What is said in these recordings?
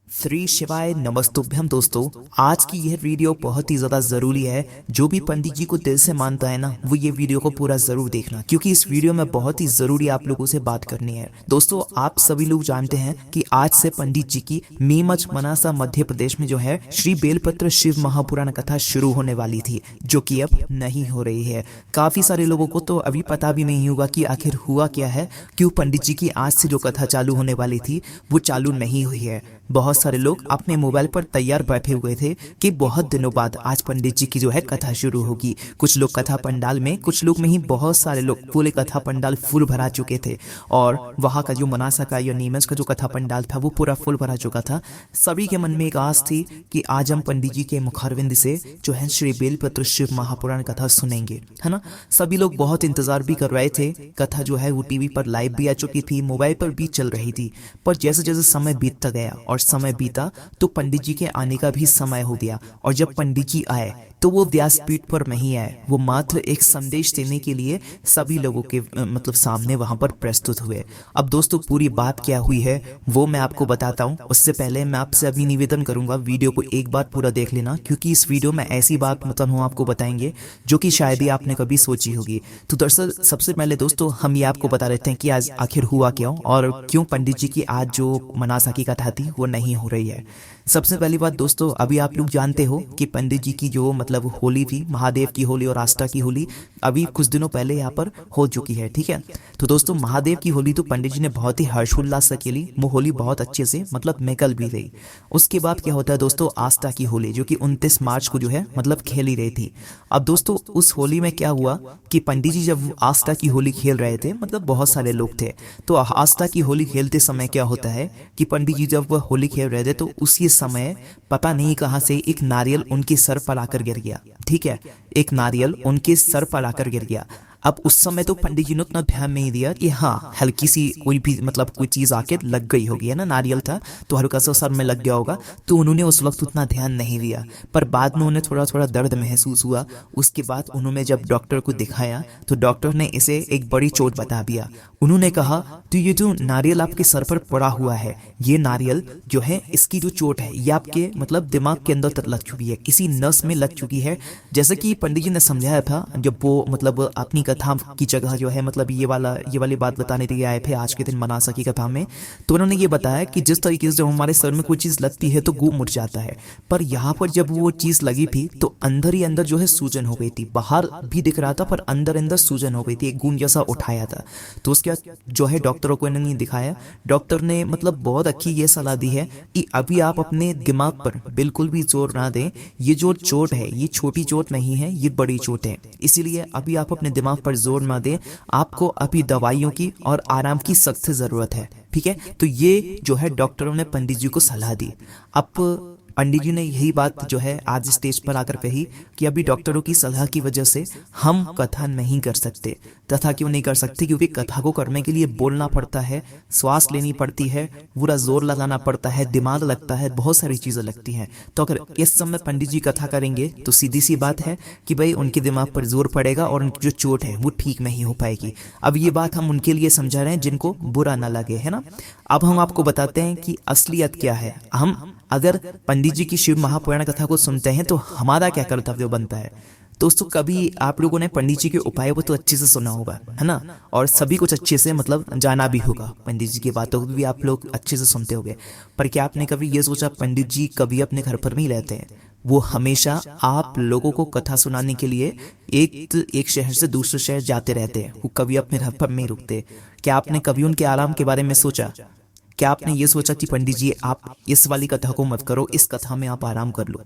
श्री शिवाय नमस्तुभ्यम। दोस्तों, आज की यह वीडियो बहुत ही ज़्यादा ज़रूरी है। जो भी पंडित जी को दिल से मानता है ना, वो ये वीडियो को पूरा ज़रूर देखना, क्योंकि इस वीडियो में बहुत ही ज़रूरी आप लोगों से बात करनी है। दोस्तों, आप सभी लोग जानते हैं कि आज से पंडित जी की नीमच मनासा मध्य प्रदेश में जो है श्री बेलपत्र शिव महापुराण कथा शुरू होने वाली थी, जो कि अब नहीं हो रही है। काफ़ी सारे लोगों को तो अभी पता भी नहीं होगा कि आखिर हुआ क्या है, क्यों पंडित जी की आज से जो कथा चालू होने वाली थी वो चालू नहीं हुई है। बहुत सारे लोग अपने मोबाइल पर तैयार बैठे हुए थे कि बहुत दिनों बाद आज पंडित जी की जो है कथा शुरू होगी। कुछ लोग कथा पंडाल में, कुछ लोग में ही बहुत सारे लोग पूरे कथा पंडाल फुल भरा चुके थे, और वहाँ का जो मनासा का या नीमच का जो कथा पंडाल था वो पूरा फुल भरा चुका था। सभी के मन में एक आस थी कि आज हम पंडित जी के मुखारविंद से जो है श्री बेलपत्र शिव महापुराण कथा सुनेंगे, है ना। सभी लोग बहुत इंतजार भी कर रहे थे। कथा जो है वो टीवी पर लाइव भी आ चुकी थी, मोबाइल पर भी चल रही थी। पर जैसे जैसे समय बीतता गया और समय बीता तो पंडित जी के आने का भी समय हो गया। और जब पंडित जी आए तो वो व्यासपीठ पर नहीं आए, वो मात्र एक संदेश देने के लिए सभी लोगों के मतलब सामने वहां पर प्रस्तुत हुए। अब दोस्तों, पूरी बात क्या हुई है वो मैं आपको बताता हूँ। उससे पहले मैं आपसे अभी निवेदन करूंगा, वीडियो को एक बार पूरा देख लेना, क्योंकि इस वीडियो में ऐसी बात मतलब हम आपको बताएंगे जो कि शायद ही आपने कभी सोची होगी। तो दरअसल सबसे पहले दोस्तों, हम ये आपको बता देते हैं कि आज आखिर हुआ क्यों और क्यों पंडित जी की आज जो मनासा की कथा थी वो नहीं हो रही है। सबसे पहली बात दोस्तों, अभी आप लोग जानते हो कि पंडित जी की जो मतलब होली थी, महादेव की होली और आस्था की होली, अभी कुछ दिनों पहले यहाँ पर हो चुकी है। ठीक है, तो दोस्तों महादेव की होली तो पंडित जी ने बहुत ही हर्षोल्लास से खेली, वो होली बहुत अच्छे से मतलब निकल भी गई। उसके बाद क्या होता है दोस्तों, आस्था की होली जो कि 29 मार्च को जो है मतलब खेली रही थी। अब दोस्तों, उस होली में क्या हुआ कि पंडित जी जब आस्था की होली खेल रहे थे, मतलब बहुत सारे लोग थे, तो आस्था की होली खेलते समय क्या होता है कि पंडित जी जब वह होली खेल रहे थे तो उसी समय पता नहीं कहां से एक नारियल उनके सर पर आकर गिर गया। ठीक है, एक नारियल उनके सर पर आकर गिर गया। अब उस समय तो पंडित जी ने उतना ध्यान नहीं दिया कि हाँ हल्की सी कोई भी मतलब कोई चीज आके लग गई होगी, है ना, नारियल था तो हल्का सा सर में लग गया होगा, तो उन्होंने उस वक्त उतना ध्यान नहीं दिया। पर बाद में उन्हें थोड़ा थोड़ा दर्द महसूस हुआ। उसके बाद उन्होंने जब डॉक्टर को दिखाया तो डॉक्टर ने इसे एक बड़ी चोट बता दिया। उन्होंने कहा, तो ये जो नारियल आपके सर पर पड़ा हुआ है, ये नारियल जो है इसकी जो चोट है ये आपके मतलब दिमाग के अंदर तक लग चुकी है, किसी नस में लग चुकी है। जैसे कि पंडित जी ने समझाया था जब वो मतलब अपनी कथा की जगह जो है मतलब ये वाली बात बताने के लिए आए थे आज के दिन मनासा की कथा में, तो उन्होंने ये बताया कि जिस तरीके से जब हमारे सर में कोई चीज लगती है तो गूम उठ जाता है, पर यहाँ पर जब वो चीज लगी थी तो अंदर ही अंदर जो है सूजन हो गई थी। बाहर भी दिख रहा था पर अंदर अंदर सूजन हो गई थी, एक गूंज जैसा उठाया था। तो उसके बाद जो है डॉक्टरों को इन्होंने दिखाया। डॉक्टर ने मतलब बहुत अच्छी ये सलाह दी है कि अभी आप अपने दिमाग पर बिल्कुल भी जोर ना दें। ये जो चोट है ये छोटी चोट नहीं है, ये बड़ी चोट है, इसीलिए अभी आप अपने दिमाग पर जोर ना दें। आपको अभी दवाइयों की और आराम की सख्त जरूरत है। ठीक है, तो ये जो है डॉक्टरों ने पंडित जी को सलाह दी। अब पंडित जी ने यही बात जो है आज स्टेज पर आकर कही कि अभी डॉक्टरों की सलाह की वजह से हम कथा नहीं कर सकते। कथा क्यों नहीं कर सकते? क्योंकि कथा को करने के लिए बोलना पड़ता है, श्वास लेनी पड़ती है, पूरा जोर लगाना पड़ता है, दिमाग लगता है, बहुत सारी चीजें लगती हैं। तो अगर इस समय पंडित जी कथा करेंगे तो सीधी सी बात है कि भाई उनके दिमाग पर जोर पड़ेगा और उनकी जो चोट है वो ठीक नहीं हो पाएगी। अब ये बात हम उनके लिए समझा रहे हैं जिनको बुरा ना लगे, है ना। अब हम आपको बताते हैं कि असलियत क्या है। हम अगर पंडित जी की शिव महापुराण कथा को सुनते हैं तो हमारा क्या कर्तव्य बनता है। दोस्तों, कभी आप लोगों ने पंडित जी के उपायों को तो अच्छे से सुना होगा, है ना, और सभी कुछ अच्छे से मतलब जाना भी होगा। पंडित जी की बातों को भी आप लोग अच्छे से सुनते होंगे। पर क्या आपने कभी ये सोचा पंडित जी कभी अपने घर पर नहीं रहते हैं? वो हमेशा आप लोगों को कथा सुनाने के लिए एक शहर से दूसरे शहर जाते रहते हैं, वो कभी अपने घर पर नहीं रुकते। क्या आपने कभी उनके आराम के बारे में सोचा? क्या आपने ये सोचा कि पंडित जी आप इस वाली कथा को मत करो, इस कथा में आप आराम कर लो?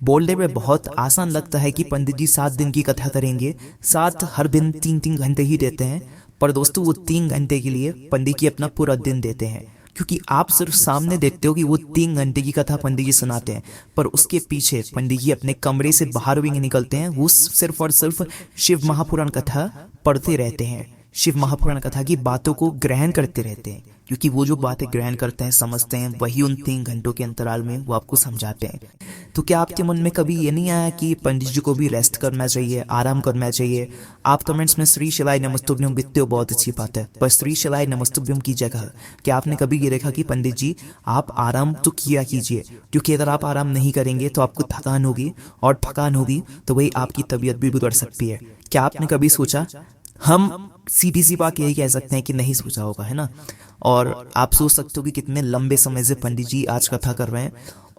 बोलने में बहुत आसान लगता है कि पंडित जी 7 दिन की कथा करेंगे, 7 हर दिन 3-3 घंटे ही देते हैं। पर दोस्तों, वो 3 घंटे के लिए पंडित जी अपना पूरा दिन देते हैं, क्योंकि आप सिर्फ सामने देखते हो कि वो 3 घंटे की कथा पंडित जी सुनाते हैं, पर उसके पीछे पंडित जी अपने कमरे से बाहर भी नहीं निकलते हैं। वो सिर्फ और सिर्फ शिव महापुराण कथा पढ़ते रहते हैं, शिव महापुराण कथा की बातों को ग्रहण करते रहते हैं, क्योंकि वो जो बातें ग्रहण करते हैं समझते हैं वही उन 3 घंटों के अंतराल में वो आपको समझाते हैं। तो क्या आपके मन में कभी ये नहीं आया कि पंडित जी को भी रेस्ट करना चाहिए, आराम करना चाहिए? आप कमेंट्स में श्री शिवाय नमस्तुभ्यम लिखते हो, बहुत अच्छी बात है, पर श्री शिवाय नमस्तुभ्यम की जगह क्या आपने कभी ये देखा कि पंडित जी आप आराम तो किया कीजिए, क्योंकि अगर आप आराम नहीं करेंगे तो आपको थकान होगी, और थकान होगी तो वही आपकी तबीयत भी बिगड़ सकती है। क्या आपने कभी सोचा? हम सीधी सी बात यही कह सकते हैं कि नहीं सोचा होगा, है ना। और आप सोच सकते हो कि कितने लंबे समय से पंडित जी आज कथा कर रहे हैं,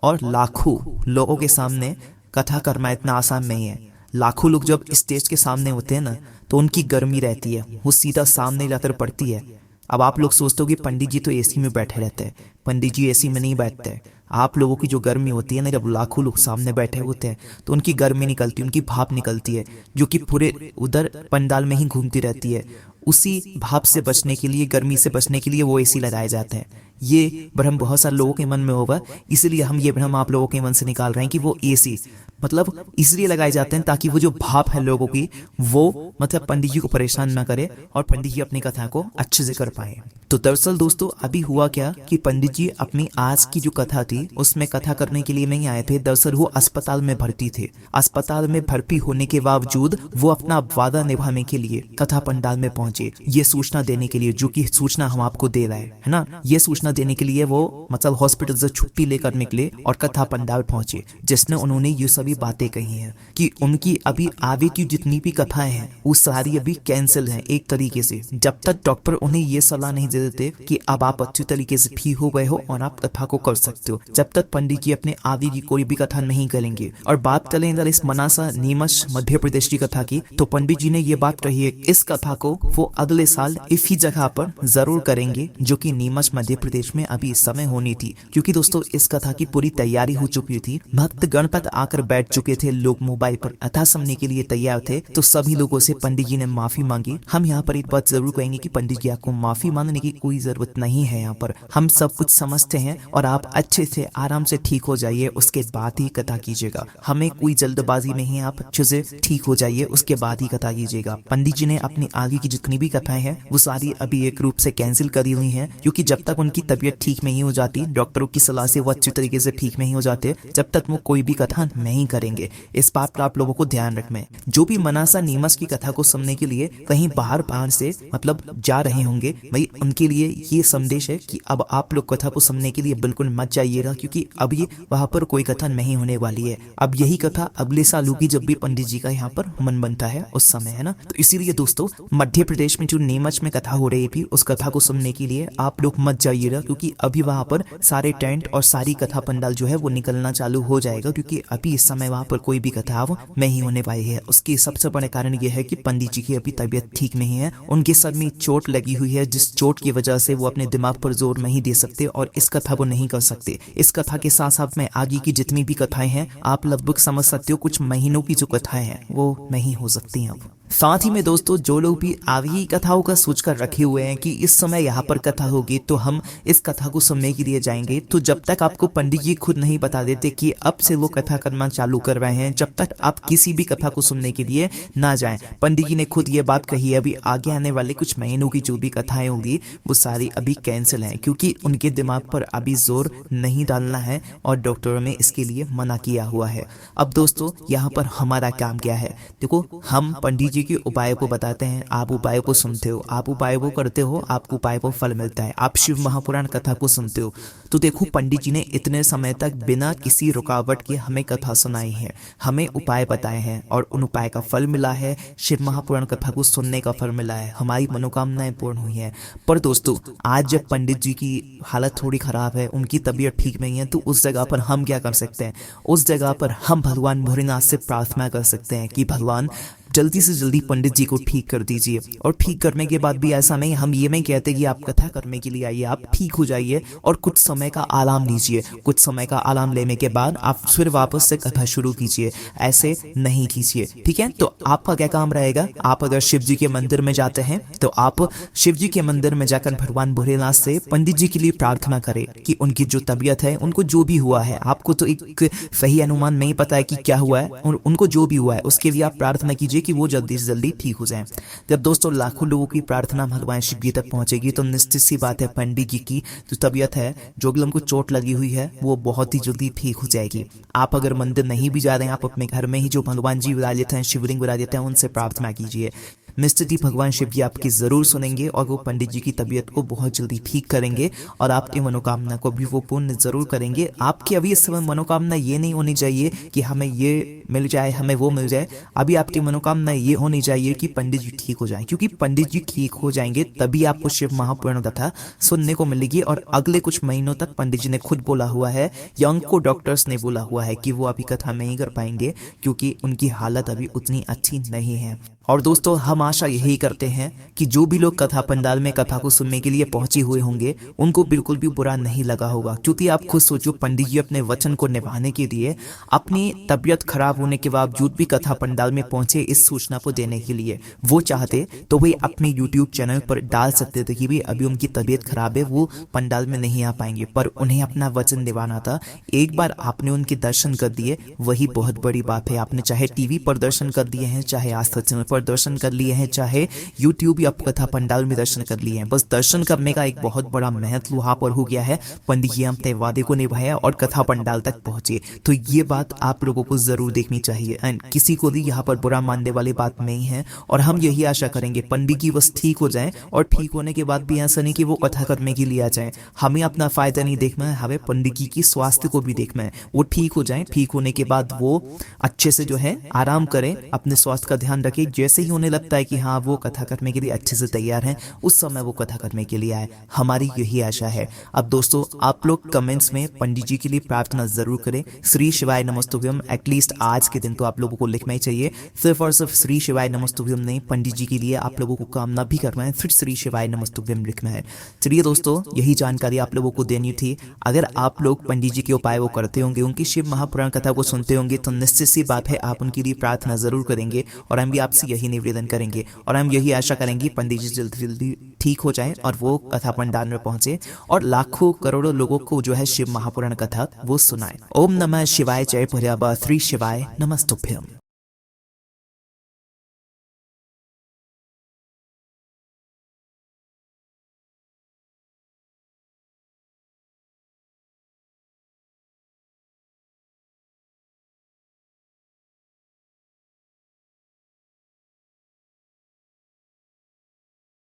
और लाखों लोगों के सामने कथा करना इतना आसान नहीं है। लाखों लोग जब स्टेज के सामने होते हैं ना, तो उनकी गर्मी रहती है, वो सीधा सामने जाकर पड़ती है। अब आप लोग सोचते हो कि पंडित जी तो एसी में बैठे रहते हैं, पंडित जी एसी में नहीं बैठते हैं। आप लोगों की जो गर्मी होती है ना, जब लाखों लोग सामने बैठे होते हैं तो उनकी गर्मी निकलती है, उनकी भाप निकलती है, जो कि पूरे उधर पंडाल में ही घूमती रहती है। उसी भाप से बचने के लिए, गर्मी से बचने के लिए वो एसी लगाए जाते हैं। ये भ्रम बहुत सारे लोगों के मन में होगा, इसलिए हम ये भ्रम आप लोगों के मन से निकाल रहे हैं कि वो एसी मतलब इसलिए लगाए जाते हैं ताकि वो जो भाप है लोगों की, वो मतलब पंडित जी को परेशान ना करे और पंडित जी अपनी कथा को अच्छे से कर पाए। तो दरअसल दोस्तों अभी हुआ क्या कि पंडित जी अपनी आज की जो कथा थी उसमें कथा करने के लिए नहीं आए थे। दरअसल वो अस्पताल में भर्ती थे। अस्पताल में भर्ती होने के बावजूद वो अपना वादा निभाने के लिए कथा पंडाल में पहुंचे, ये सूचना देने के लिए, जो कि सूचना हम आपको दे रहे हैं, है ना। ये सूचना देने के लिए वो मतलब हॉस्पिटल से छुट्टी लेकर निकले और कथा पंडाल पहुंचे, जिसने उन्होंने ये सभी बातें कही हैं कि उनकी अभी आगे की जितनी भी कथाएं हैं वो सारी अभी कैंसिल हैं एक तरीके से। जब तक डॉक्टर उन्हें ये सलाह नहीं दे देते कि अब आप अच्छी तरीके से ठीक हो गए हो और आप कथा को कर सकते हो, जब तक पंडित जी अपने आगे की कोई भी कथा नहीं करेंगे। और बात करें अगर इस मनासा नीमच मध्य प्रदेश की कथा की, तो पंडित जी ने ये बात कही है इस कथा को वो अगले साल इसी जगह पर जरूर करेंगे, जो कि नीमच मध्य प्रदेश में अभी इस समय होनी थी। क्योंकि दोस्तों इस कथा की पूरी तैयारी हो चुकी थी, भक्त गणपत आकर बैठ चुके थे, लोग मोबाइल पर कथा सुनने के लिए तैयार थे। तो सभी लोगों से पंडित जी ने माफी मांगी। हम यहाँ पर एक बात जरूर कहेंगे कि पंडित जी आपको माफी मांगने की कोई जरूरत नहीं है। यहाँ पर हम सब कुछ समझते हैं और आप अच्छे से आराम से ठीक हो जाइए, उसके बाद ही कथा कीजिएगा। हमें कोई जल्दबाजी नहीं है, आप अच्छे से ठीक हो जाइए उसके बाद ही कथा कीजिएगा। पंडित जी ने अपनी आगे की जितनी भी कथाएं हैं वो सारी अभी एक रूप से कैंसिल करी हुई हैं, क्योंकि जब तक उनकी तबीयत ठीक नहीं हो जाती, डॉक्टरों की सलाह से वो अच्छी तरीके से ठीक नहीं हो जाते, जब तक वो कोई भी कथा नहीं करेंगे। इस बात पर आप लोगों को ध्यान रखना है। जो भी मनासा नीमच की कथा को सुनने के लिए कहीं बाहर से मतलब जा रहे होंगे, भाई उनके लिए ये संदेश है कि अब आप लोग कथा को सुनने के लिए बिल्कुल मत जाइएगा, क्योंकि अभी वहां पर कोई कथा नहीं होने वाली है। अब यही कथा अगले साल होगी जब भी पंडित जी का यहाँ पर मन बनता है उस समय, है ना। तो इसीलिए दोस्तों मध्य प्रदेश में जो नीमच में कथा हो रही थी उस कथा को सुनने के लिए आप लोग मत जाइएगा, क्योंकि अभी वहां पर सारे टेंट और सारी कथा पंडाल जो है वो निकलना चालू हो जाएगा, क्योंकि अभी इस समय वहां पर कोई भी कथा वो नहीं होने वाली है। उसकी सबसे बड़े कारण ये है कि पंडित जी की अभी तबीयत ठीक नहीं है, उनके सर में चोट लगी हुई है, जिस चोट की वजह से वो अपने दिमाग पर जोर नहीं दे सकते और इस कथा को नहीं कर सकते। इस कथा के साथ साथ में आगे की जितनी भी कथाएं हैं आप लगभग समझ सकते हो कुछ महीनों की जो कथाएं हैं वो नहीं हो सकती अब। साथ ही में दोस्तों जो लोग भी आगे कथाओं का सोचकर रखे हुए हैं कि इस समय यहाँ पर कथा होगी तो हम इस कथा को सुनने के लिए जाएंगे, तो जब तक आपको पंडित जी खुद नहीं बता देते कि अब से वो कथा करना चालू कर रहे हैं, जब तक आप किसी भी कथा को सुनने के लिए ना जाएं। पंडित जी ने खुद ये बात कही है, अभी आगे आने वाले कुछ महीनों की जो भी कथाएं होंगी वो सारी अभी कैंसिल हैं, क्योंकि उनके दिमाग पर अभी जोर नहीं डालना है और डॉक्टरों ने इसके लिए मना किया हुआ है। अब दोस्तों यहाँ पर हमारा काम क्या है, देखो हम पंडित जी के उपाय को बताते हैं, आप उपाय को सुनते हो, आप उपाय को करते हो, आपको उपाय को फल मिलता है। आप शिव महापुराण कथा को सुनते हो, तो देखो पंडित जी ने इतने समय तक बिना किसी रुकावट के हमें कथा सुनाई है, हमें उपाय बताए हैं और उन उपाय का फल मिला है। शिव महापुराण कथा को सुनने का फल मिला है, हमारी मनोकामनाएं पूर्ण हुई हैं। पर दोस्तों आज जब पंडित जी की हालत थोड़ी खराब है, उनकी तबीयत ठीक नहीं है, तो उस जगह पर हम क्या कर सकते हैं? उस जगह पर हम भगवान भोलेनाथ से प्रार्थना कर सकते हैं कि भगवान जल्दी से जल्दी पंडित जी को ठीक कर दीजिए। और ठीक करने के बाद भी ऐसा नहीं, हम ये नहीं कहते कि आप कथा करने के लिए आइए, आप ठीक हो जाइए और कुछ समय का आराम लीजिए, कुछ समय का आराम लेने के बाद आप फिर वापस से कथा शुरू कीजिए, ऐसे नहीं कीजिए, ठीक है। तो आपका क्या काम रहेगा, आप अगर शिव जी के मंदिर में जाते हैं तो आप शिव जी के मंदिर में जाकर भगवान भोलेनाथ से पंडित जी के लिए प्रार्थना करें कि उनकी जो तबीयत है, उनको जो भी हुआ है, आपको तो एक सही अनुमान नहीं पता है कि क्या हुआ है, उनको जो भी हुआ है उसके लिए आप प्रार्थना कीजिए कि वो जल्दी से जल्दी ठीक हो जाए। जब दोस्तों लाखों लोगों की प्रार्थना भगवान शिव जी तक पहुंचेगी तो निश्चित सी बात है पंडित जी की जो तबीयत है, जो भी उनको चोट लगी हुई है, वो बहुत ही जल्दी ठीक हो जाएगी। आप अगर मंदिर नहीं भी जा रहे हैं, आप अपने घर में ही जो भगवान जी विराजित हैं, शिवलिंग विराजित हैं, उनसे प्रार्थना कीजिए। निश्चित ही भगवान शिव जी आपकी जरूर सुनेंगे और वो पंडित जी की तबीयत को बहुत जल्दी ठीक करेंगे और आपकी मनोकामना को भी वो पूर्ण जरूर करेंगे। आपकी अभी इस समय मनोकामना ये नहीं होनी चाहिए कि हमें ये मिल जाए, हमें वो मिल जाए। अभी आपकी मनोकामना ये होनी चाहिए कि पंडित जी ठीक हो जाएं, क्योंकि पंडित जी ठीक हो जाएंगे तभी आपको शिव महापुराण कथा सुनने को मिलेगी। और अगले कुछ महीनों तक पंडित जी ने खुद बोला हुआ है या उनको डॉक्टर्स ने बोला हुआ है कि वो अभी कथा नहीं कर पाएंगे क्योंकि उनकी हालत अभी उतनी अच्छी नहीं है। और दोस्तों हम आशा यही करते हैं कि जो भी लोग कथा पंडाल में कथा को सुनने के लिए पहुंचे हुए होंगे उनको बिल्कुल भी बुरा नहीं लगा होगा, क्योंकि आप खुद सोचो पंडित जी अपने वचन को निभाने के लिए अपनी तबीयत खराब होने के बावजूद भी कथा पंडाल में पहुंचे इस सूचना को देने के लिए। वो चाहते तो वे अपने यूट्यूब चैनल पर डाल सकते थे कि भाई अभी उनकी तबीयत खराब है, वो पंडाल में नहीं आ पाएंगे, पर उन्हें अपना वचन निभाना था। एक बार आपने उनके दर्शन कर दिए वही बहुत बड़ी बात है। आपने चाहे टीवी पर दर्शन कर दिए हैं, चाहे आस्था चैनल पर दर्शन कर लिए हैं, चाहे यूट्यूब या कथा पंडाल में दर्शन कर लिए हैं, बस दर्शन करने का एक बहुत बड़ा महत्व वहां पर हो गया है। पंडित जी अपने वादे को निभाया और कथा पंडाल तक पहुंचे, तो ये बात आप लोगों को जरूर देखनी चाहिए। एंड किसी को भी यहाँ पर बुरा मानने वाली बात नहीं है और हम यही आशा करेंगे पंडित जी बस ठीक हो जाए और ठीक होने के बाद भी ऐसा नहीं कि वो कथा करने के लिए आ जाए। हमें अपना फायदा नहीं देखना है, हमें पंडित जी की स्वास्थ्य को भी देखना है। वो ठीक हो जाए, ठीक होने के बाद वो अच्छे से जो है आराम करें, अपने स्वास्थ्य का ध्यान रखें। जैसे ही उन्हें लगता है कि हाँ वो कथा करने के लिए अच्छे से तैयार हैं, उस समय वो कथा करने के लिए आए, हमारी यही आशा है। अब दोस्तों आप लोग कमेंट्स में पंडित जी के लिए प्रार्थना जरूर करें। श्री शिवाय नमस्तुभ्यम एटलीस्ट आज के दिन तो आप लोगों को लिखना ही चाहिए। सिर्फ और सिर्फ श्री शिवाय नमस्तुभ्यम नहीं, पंडित जी के लिए आप लोगों को कामना भी करना है, फिर श्री शिवाय नमस्तुभ्यम लिखना है। चलिए दोस्तों यही जानकारी आप लोगों को देनी थी। अगर आप लोग पंडित जी के उपाय वो करते होंगे, उनकी शिव महापुराण कथा को सुनते होंगे, तो निश्चित सी बात है आप उनके लिए प्रार्थना जरूर करेंगे और हम भी आपसे यही निवेदन करेंगे और हम यही आशा करेंगे पंडित जी जल्दी जल्दी ठीक हो जाएं और वो कथा पंडाल में पहुंचे और लाखों करोड़ों लोगों को जो है शिव महापुराण कथा वो सुनाए। ओम नमः शिवाय, जय भोलेबाबा, श्री शिवाय नमस्तुभ्यम।